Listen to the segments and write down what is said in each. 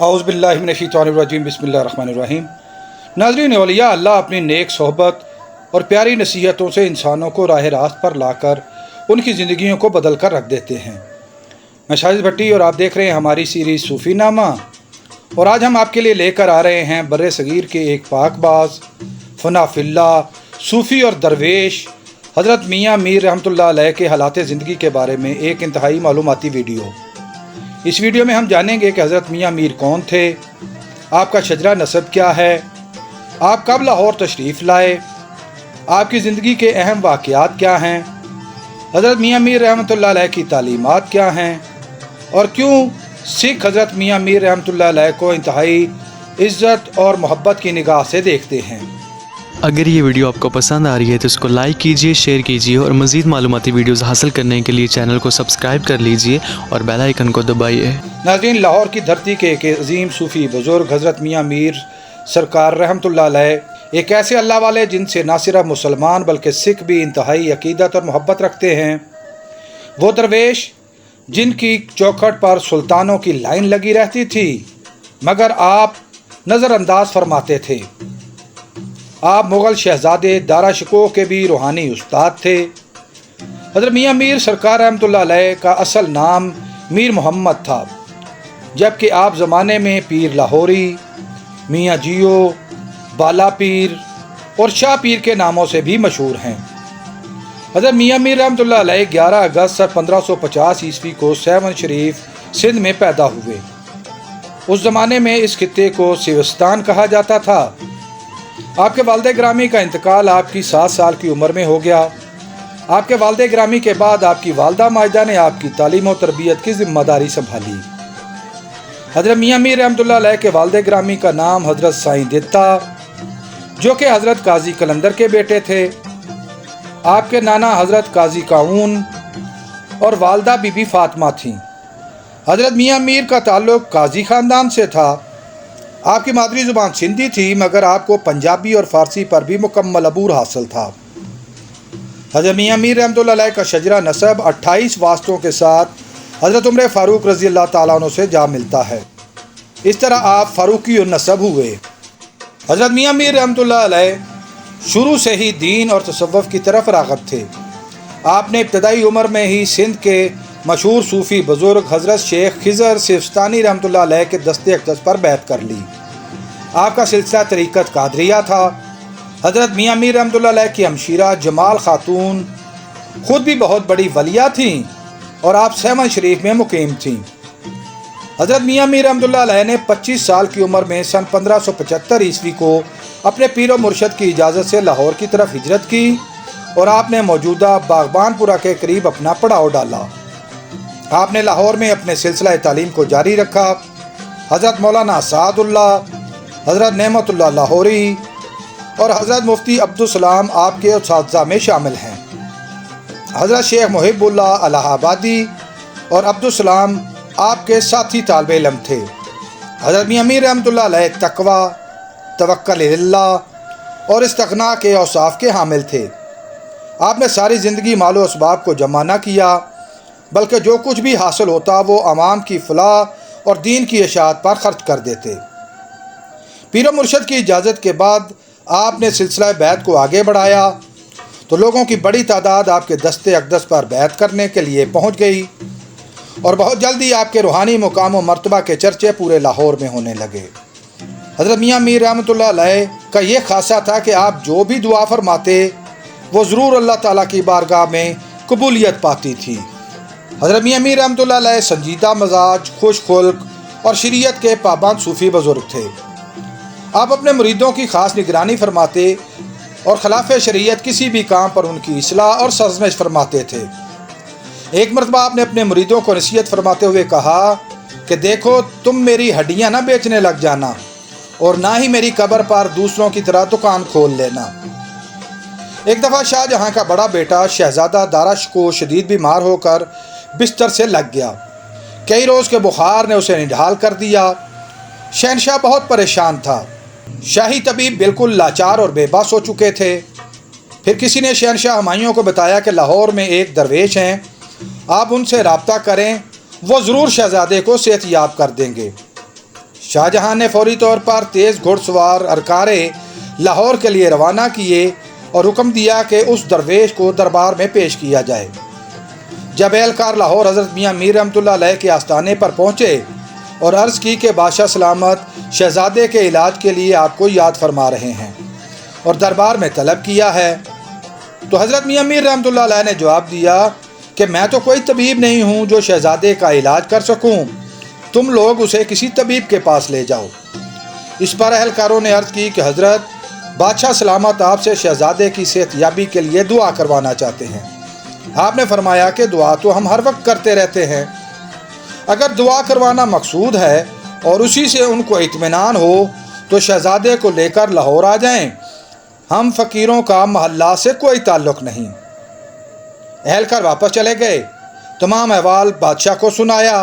اعوذ باللہ من الشیطان الرجیم بسم اللہ الرحمن الرحیم۔ ناظرین، اولیاء اللہ اپنی نیک صحبت اور پیاری نصیحتوں سے انسانوں کو راہ راست پر لا کر ان کی زندگیوں کو بدل کر رکھ دیتے ہیں۔ میں شاہد بھٹی اور آپ دیکھ رہے ہیں ہماری سیریز صوفی نامہ، اور آج ہم آپ کے لیے لے کر آ رہے ہیں بر صغیر کے ایک پاک باز، فنا فی اللہ، صوفی اور درویش حضرت میاں میر رحمۃ اللہ علیہ کے حالات زندگی کے بارے میں ایک انتہائی معلوماتی ویڈیو۔ اس ویڈیو میں ہم جانیں گے کہ حضرت میاں میر کون تھے، آپ کا شجرہ نسب کیا ہے، آپ کب لاہور تشریف لائے، آپ کی زندگی کے اہم واقعات کیا ہیں، حضرت میاں میر رحمۃ اللہ علیہ کی تعلیمات کیا ہیں، اور کیوں سکھ حضرت میاں میر رحمۃ اللہ علیہ کو انتہائی عزت اور محبت کی نگاہ سے دیکھتے ہیں۔ اگر یہ ویڈیو آپ کو پسند آ رہی ہے تو اس کو لائک کیجئے، شیئر کیجئے اور مزید معلوماتی ویڈیوز حاصل کرنے کے لیے چینل کو سبسکرائب کر لیجئے اور بیل آئیکن کو دبائیے۔ ناظرین، لاہور کی دھرتی کے ایک عظیم صوفی بزرگ حضرت میاں میر سرکار رحمۃ اللہ علیہ ایک ایسے اللہ والے جن سے نہ صرف مسلمان بلکہ سکھ بھی انتہائی عقیدت اور محبت رکھتے ہیں، وہ درویش جن کی چوکھٹ پر سلطانوں کی لائن لگی رہتی تھی مگر آپ نظر انداز فرماتے تھے۔ آپ مغل شہزادے دارا شکوہ کے بھی روحانی استاد تھے۔ حضرت میاں میر سرکار رحمۃ اللہ علیہ کا اصل نام میر محمد تھا، جبکہ آپ زمانے میں پیر لاہوری، میاں جیو، بالا پیر اور شاہ پیر کے ناموں سے بھی مشہور ہیں۔ حضرت میاں میر رحمۃ اللہ علیہ 11 اگست 1550 عیسوی کو سیون شریف سندھ میں پیدا ہوئے۔ اس زمانے میں اس خطے کو سیوستان کہا جاتا تھا۔ آپ کے والد گرامی کا انتقال آپ کی 7 سال کی عمر میں ہو گیا۔ آپ کے والد گرامی کے بعد آپ کی والدہ ماجدہ نے آپ کی تعلیم و تربیت کی ذمہ داری سنبھالی۔ حضرت میاں میر رحمۃ اللہ علیہ کے والد گرامی کا نام حضرت سائیں دتا، جو کہ حضرت قاضی قلندر کے بیٹے تھے۔ آپ کے نانا حضرت قاضی کاؤن اور والدہ بی بی فاطمہ تھیں۔ حضرت میاں میر کا تعلق قاضی خاندان سے تھا۔ آپ کی مادری زبان سندھی تھی مگر آپ کو پنجابی اور فارسی پر بھی مکمل عبور حاصل تھا۔ حضرت میاں میر رحمۃ اللہ علیہ کا شجرہ نسب 28 واسطوں کے ساتھ حضرت عمر فاروق رضی اللہ تعالیٰ عنہ سے جا ملتا ہے۔ اس طرح آپ فاروقی النسب ہوئے۔ حضرت میاں میر رحمۃ اللہ علیہ شروع سے ہی دین اور تصوف کی طرف راغب تھے۔ آپ نے ابتدائی عمر میں ہی سندھ کے مشہور صوفی بزرگ حضرت شیخ خضر سیستانی رحمۃ اللہ علیہ کے دستے اقدس پر بیعت کر لی۔ آپ کا سلسلہ طریقت قادریہ تھا۔ حضرت میاں میر رحمۃ اللہ علیہ کی ہمشیرہ جمال خاتون خود بھی بہت بڑی ولیہ تھیں اور آپ سیون شریف میں مقیم تھیں۔ حضرت میاں میر رحمۃ اللہ علیہ نے 25 سال کی عمر میں سن 1575 عیسوی کو اپنے پیر و مرشد کی اجازت سے لاہور کی طرف ہجرت کی اور آپ نے موجودہ باغبان پورہ کے قریب اپنا پڑاؤ ڈالا۔ آپ نے لاہور میں اپنے سلسلہ تعلیم کو جاری رکھا۔ حضرت مولانا سعد اللہ، حضرت نعمت اللہ لاہوری اور حضرت مفتی عبدالسلام آپ کے اساتذہ میں شامل ہیں۔ حضرت شیخ محب اللہ الہ آبادی اور عبدالسلام آپ کے ساتھی طالب علم تھے۔ حضرت میاں میر رحمۃ اللہ علیہ تقوی، توکل اللہ اور استغنا کے اوصاف کے حامل تھے۔ آپ نے ساری زندگی مال و اسباب کو جمع نہ کیا بلکہ جو کچھ بھی حاصل ہوتا وہ عوام کی فلاح اور دین کی اشاعت پر خرچ کر دیتے۔ پیر و مرشد کی اجازت کے بعد آپ نے سلسلہ بیعت کو آگے بڑھایا تو لوگوں کی بڑی تعداد آپ کے دستے اقدس پر بیعت کرنے کے لیے پہنچ گئی اور بہت جلدی آپ کے روحانی مقام و مرتبہ کے چرچے پورے لاہور میں ہونے لگے۔ حضرت میاں میر رحمۃ اللہ علیہ کا یہ خاصہ تھا کہ آپ جو بھی دعا فرماتے وہ ضرور اللہ تعالیٰ کی بارگاہ میں قبولیت پاتی تھی۔ حضرت میاں میر رحمۃ اللہ علیہ سنجیدہ مزاج، خوش خلق اور شریعت کے پابند صوفی بزرگ تھے۔ آپ اپنے مریدوں کی خاص نگرانی فرماتے اور خلاف شریعت کسی بھی کام پر ان کی اصلاح اور سرزنش فرماتے تھے۔ ایک مرتبہ آپ نے اپنے مریدوں کو نصیحت فرماتے ہوئے کہا کہ دیکھو، تم میری ہڈیاں نہ بیچنے لگ جانا اور نہ ہی میری قبر پر دوسروں کی طرح دکان کھول لینا۔ ایک دفعہ شاہ جہاں کا بڑا بیٹا شہزادہ دارا شکوہ شدید بیمار ہو کر بستر سے لگ گیا۔ کئی روز کے بخار نے اسے نڈھال کر دیا۔ شہنشاہ بہت پریشان تھا۔ شاہی طبیب بالکل لاچار اور بے بس ہو چکے تھے۔ پھر کسی نے شہنشاہ ہمایوں کو بتایا کہ لاہور میں ایک درویش ہیں، آپ ان سے رابطہ کریں، وہ ضرور شہزادے کو صحت یاب کر دیں گے۔ شاہجہاں نے فوری طور پر تیز گھڑ سوار ارکارے لاہور کے لیے روانہ کیے اور حکم دیا کہ اس درویش کو دربار میں پیش کیا جائے۔ جب اہلکار لاہور حضرت میاں میر رحمۃ اللہ علیہ کے آستانے پر پہنچے اور عرض کی کہ بادشاہ سلامت شہزادے کے علاج کے لیے آپ کو یاد فرما رہے ہیں اور دربار میں طلب کیا ہے، تو حضرت میاں میر رحمۃ اللہ علیہ نے جواب دیا کہ میں تو کوئی طبیب نہیں ہوں جو شہزادے کا علاج کر سکوں، تم لوگ اسے کسی طبیب کے پاس لے جاؤ۔ اس پر اہلکاروں نے عرض کی کہ حضرت بادشاہ سلامت آپ سے شہزادے کی صحت یابی کے لیے دعا کروانا چاہتے ہیں۔ آپ نے فرمایا کہ دعا تو ہم ہر وقت کرتے رہتے ہیں، اگر دعا کروانا مقصود ہے اور اسی سے ان کو اطمینان ہو تو شہزادے کو لے کر لاہور آ جائیں، ہم فقیروں کا محلہ سے کوئی تعلق نہیں۔ اہلکار واپس چلے گئے، تمام احوال بادشاہ کو سنایا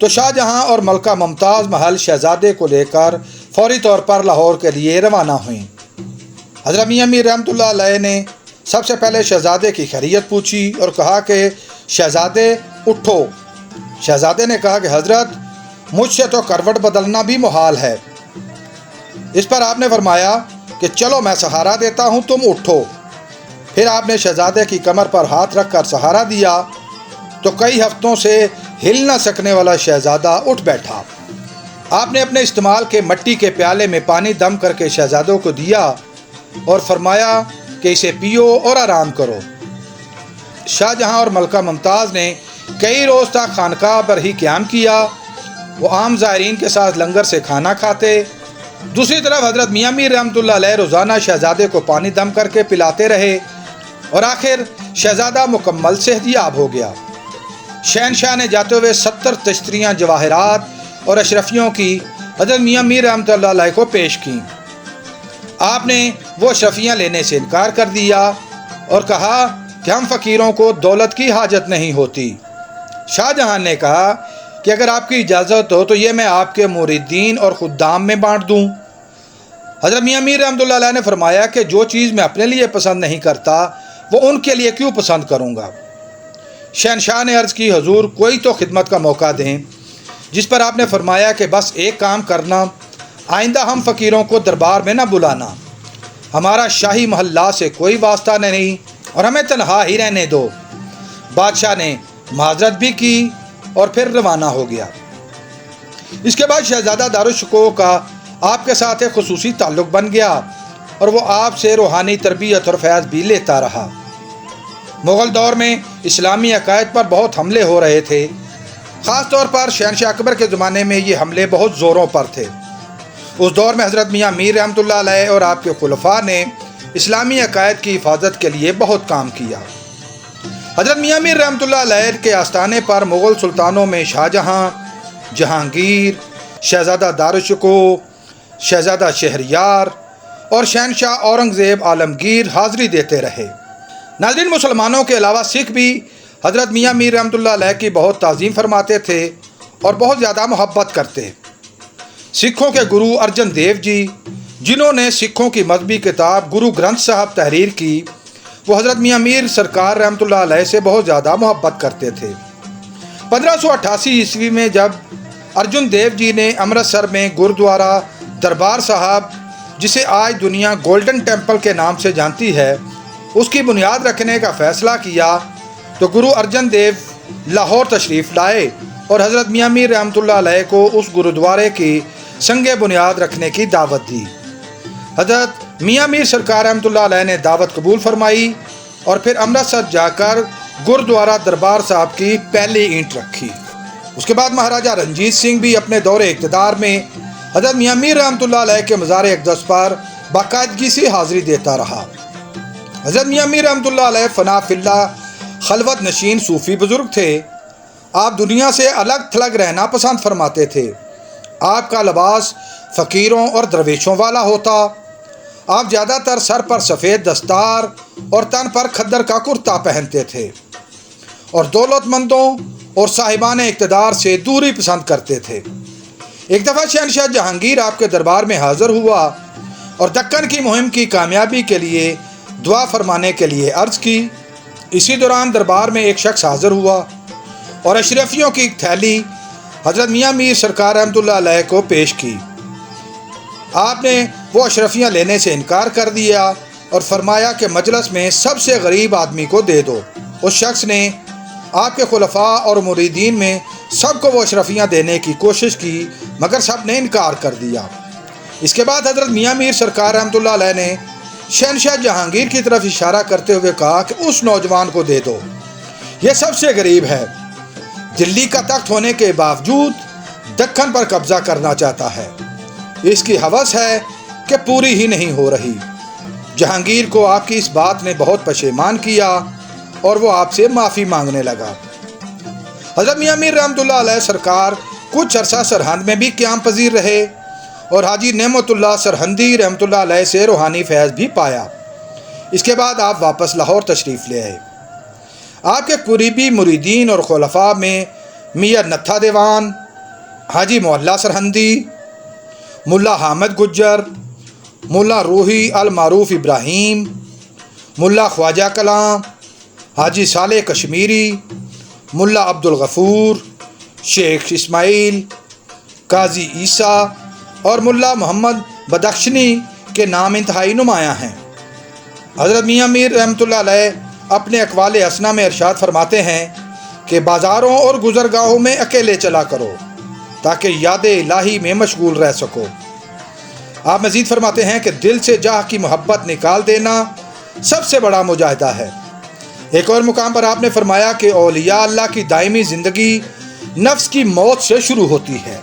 تو شاہجہاں اور ملکہ ممتاز محل شہزادے کو لے کر فوری طور پر لاہور کے لیے روانہ ہوئیں۔ حضرت میاں میر رحمۃ اللہ علیہ نے سب سے پہلے شہزادے کی خیریت پوچھی اور کہا کہ شہزادے اٹھو۔ شہزادے نے کہا کہ حضرت مجھ سے تو کروٹ بدلنا بھی محال ہے۔ اس پر آپ نے فرمایا کہ چلو میں سہارا دیتا ہوں، تم اٹھو۔ پھر آپ نے شہزادے کی کمر پر ہاتھ رکھ کر سہارا دیا تو کئی ہفتوں سے ہل نہ سکنے والا شہزادہ اٹھ بیٹھا۔ آپ نے اپنے استعمال کے مٹی کے پیالے میں پانی دم کر کے شہزادوں کو دیا اور فرمایا کہ اسے پیو اور آرام کرو۔ شاہجہاں اور ملکہ ممتاز نے کئی روز تک خانقاہ پر ہی قیام کیا، وہ عام زائرین کے ساتھ لنگر سے کھانا کھاتے۔ دوسری طرف حضرت میاں میر رحمۃ اللہ علیہ روزانہ شہزادے کو پانی دم کر کے پلاتے رہے اور آخر شہزادہ مکمل صحت یاب ہو گیا۔ شہنشاہ نے جاتے ہوئے 70 تشتریاں جواہرات اور اشرفیوں کی حضرت میاں میر رحمۃ اللہ علیہ کو پیش کیں۔ آپ نے وہ اشرفیاں لینے سے انکار کر دیا اور کہا کہ ہم فقیروں کو دولت کی حاجت نہیں ہوتی۔ شاہجہاں نے کہا کہ اگر آپ کی اجازت ہو تو یہ میں آپ کے مریدین اور خدام میں بانٹ دوں۔ حضرت میاں میر رحمۃ اللہ علیہ نے فرمایا کہ جو چیز میں اپنے لیے پسند نہیں کرتا وہ ان کے لیے کیوں پسند کروں گا۔ شہنشاہ نے عرض کی حضور کوئی تو خدمت کا موقع دیں، جس پر آپ نے فرمایا کہ بس ایک کام کرنا، آئندہ ہم فقیروں کو دربار میں نہ بلانا، ہمارا شاہی محلہ سے کوئی واسطہ نہیں اور ہمیں تنہا ہی رہنے دو۔ بادشاہ نے معذرت بھی کی اور پھر روانہ ہو گیا۔ اس کے بعد شہزادہ دارالشکوہ کا آپ کے ساتھ ایک خصوصی تعلق بن گیا اور وہ آپ سے روحانی تربیت اور فیض بھی لیتا رہا۔ مغل دور میں اسلامی عقائد پر بہت حملے ہو رہے تھے، خاص طور پر شہنشاہ اکبر کے زمانے میں یہ حملے بہت زوروں پر تھے۔ اس دور میں حضرت میاں میر رحمۃ اللہ علیہ اور آپ کے خلفاء نے اسلامی عقائد کی حفاظت کے لیے بہت کام کیا۔ حضرت میاں میر رحمۃ اللہ علیہ کے آستانے پر مغل سلطانوں میں شاہجہاں، جہانگیر، شہزادہ دارالشکوہ، شہزادہ شہریار اور شہنشاہ اورنگزیب عالمگیر حاضری دیتے رہے۔ ناظرین، مسلمانوں کے علاوہ سکھ بھی حضرت میاں میر رحمۃ اللہ علیہ کی بہت تعظیم فرماتے تھے اور بہت زیادہ محبت کرتے۔ سکھوں کے گرو ارجن دیو جی، جنہوں نے سکھوں کی مذہبی کتاب گرو گرنتھ صاحب تحریر کی، وہ حضرت میاں میر سرکار رحمۃ اللہ علیہ سے بہت زیادہ محبت کرتے تھے۔ 1588 عیسوی میں جب ارجن دیو جی نے امرتسر میں گردوارہ دربار صاحب، جسے آج دنیا گولڈن ٹیمپل کے نام سے جانتی ہے، اس کی بنیاد رکھنے کا فیصلہ کیا تو گرو ارجن دیو لاہور تشریف لائے اور حضرت میاں میر رحمۃ اللہ علیہ کو اس گرودوارے کی سنگ بنیاد رکھنے کی دعوت دی۔ حضرت میاں میر سرکار رحمۃ اللہ علیہ نے دعوت قبول فرمائی اور پھر امرتسر جا کر گردوارہ دربار صاحب کی پہلی اینٹ رکھی۔ اس کے بعد مہاراجہ رنجیت سنگھ بھی اپنے دور اقتدار میں حضرت میاں میر رحمۃ اللہ علیہ کے مزار اقدس پر باقاعدگی سے حاضری دیتا رہا۔ حضرت میاں میر رحمۃ اللہ علیہ فنا فی اللہ خلوت نشین صوفی بزرگ تھے۔ آپ دنیا سے الگ تھلگ رہنا پسند فرماتے تھے۔ آپ کا لباس فقیروں اور درویشوں والا ہوتا۔ آپ زیادہ تر سر پر سفید دستار اور تن پر کھدر کا کرتا پہنتے تھے اور دولت مندوں اور صاحبان اقتدار سے دوری پسند کرتے تھے۔ ایک دفعہ شہنشاہ جہانگیر آپ کے دربار میں حاضر ہوا اور دکن کی مہم کی کامیابی کے لیے دعا فرمانے کے لیے عرض کی۔ اسی دوران دربار میں ایک شخص حاضر ہوا اور اشرفیوں کی ایک تھیلی حضرت میاں میر سرکار رحمتہ اللہ علیہ کو پیش کی۔ آپ نے وہ اشرفیاں لینے سے انکار کر دیا اور فرمایا کہ مجلس میں سب سے غریب آدمی کو دے دو۔ اس شخص نے آپ کے خلفاء اور مریدین میں سب کو وہ اشرفیاں دینے کی کوشش کی، مگر سب نے انکار کر دیا۔ اس کے بعد حضرت میاں میر سرکار رحمتہ اللہ علیہ نے شہنشاہ جہانگیر کی طرف اشارہ کرتے ہوئے کہا کہ اس نوجوان کو دے دو، یہ سب سے غریب ہے، دلی کا تخت ہونے کے باوجود دکن پر قبضہ کرنا چاہتا ہے، اس کی ہوس ہے کہ پوری ہی نہیں ہو رہی۔ جہانگیر کو آپ کی اس بات نے بہت پشیمان کیا اور وہ آپ سے معافی مانگنے لگا۔ حضرت میاں میر رحمتہ اللہ علیہ سرکار کچھ عرصہ سرہند میں بھی قیام پذیر رہے اور حاجی نعمت اللہ سرہندی رحمتہ اللہ علیہ سے روحانی فیض بھی پایا۔ اس کے بعد آپ واپس لاہور تشریف لے آئے۔ آپ کے قریبی مریدین اور خلفاء میں میاں نتھا دیوان، حاجی معلیٰ سرہندی، ملا حامد گجر، ملا روحی المعروف ابراہیم، ملا خواجہ کلام، حاجی صالح کشمیری، ملا عبدالغفور، شیخ اسماعیل، قاضی عیسیٰ اور ملا محمد بدخشنی کے نام انتہائی نمایاں ہیں۔ حضرت میاں میر رحمتہ اللہ علیہ اپنے اقوال حسنہ میں ارشاد فرماتے ہیں کہ بازاروں اور گزرگاہوں میں اکیلے چلا کرو تاکہ یاد الہی میں مشغول رہ سکو۔ آپ مزید فرماتے ہیں کہ دل سے جاہ کی محبت نکال دینا سب سے بڑا مجاہدہ ہے۔ ایک اور مقام پر آپ نے فرمایا کہ اولیاء اللہ کی دائمی زندگی نفس کی موت سے شروع ہوتی ہے۔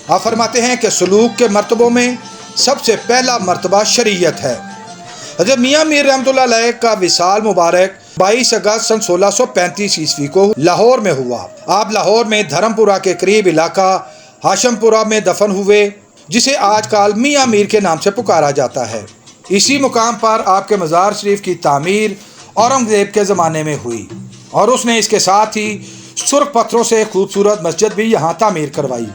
آپ فرماتے ہیں کہ سلوک کے مرتبوں میں سب سے پہلا مرتبہ شریعت ہے۔ حضرت میاں میر رحمتہ اللہ علیہ کا وصال مبارک 22 اگست سن 1635 عیسوی کو لاہور میں ہوا۔ آپ لاہور میں دھرم پورہ کے قریب علاقہ ہاشم پورہ میں دفن ہوئے، جسے آج کل میاں میر کے نام سے پکارا جاتا ہے۔ اسی مقام پر آپ کے مزار شریف کی تعمیر اورنگزیب کے زمانے میں ہوئی اور اس نے اس کے ساتھ ہی سرخ پتھروں سے خوبصورت مسجد بھی یہاں تعمیر کروائی۔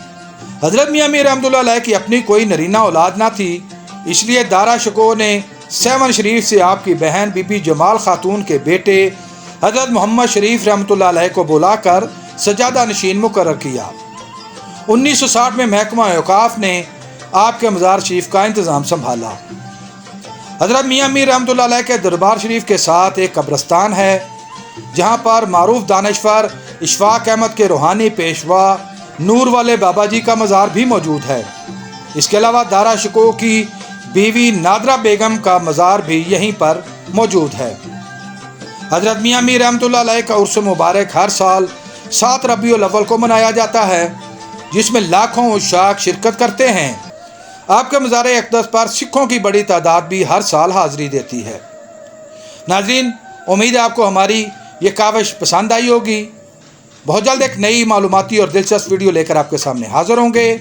حضرت میاں میر رحمتہ اللہ علیہ کی اپنی کوئی نرینہ اولاد نہ تھی، اس لیے دارا شکوہ نے سیون شریف سے آپ کی بہن بی بی جمال خاتون کے بیٹے حضرت محمد شریف رحمتہ اللہ علیہ کو بلا کر سجادہ نشین مقرر کیا۔ 1960 میں محکمہ اوقاف نے آپ کے مزار شریف کا انتظام سنبھالا۔ حضرت میاں میر رحمتہ اللہ علیہ کے دربار شریف کے ساتھ ایک قبرستان ہے جہاں پر معروف دانشور اشفاق احمد کے روحانی پیشوا نور والے بابا جی کا مزار بھی موجود ہے۔ اس کے علاوہ دارا شکوہ کی بیوی نادرہ بیگم کا مزار بھی یہیں پر موجود ہے۔ حضرت میاں میر رحمتہ اللہ علیہ کا عرس مبارک ہر سال 7 ربیع الاول کو منایا جاتا ہے، جس میں لاکھوں عشاق شرکت کرتے ہیں۔ آپ کے مزار اقدس پر سکھوں کی بڑی تعداد بھی ہر سال حاضری دیتی ہے۔ ناظرین، امید ہے آپ کو ہماری یہ کاوش پسند آئی ہوگی۔ بہت جلد ایک نئی معلوماتی اور دلچسپ ویڈیو لے کر آپ کے سامنے حاضر ہوں گے۔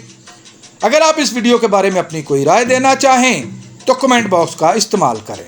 اگر آپ اس ویڈیو کے بارے میں اپنی کوئی رائے دینا چاہیں تو کمنٹ باکس کا استعمال کریں۔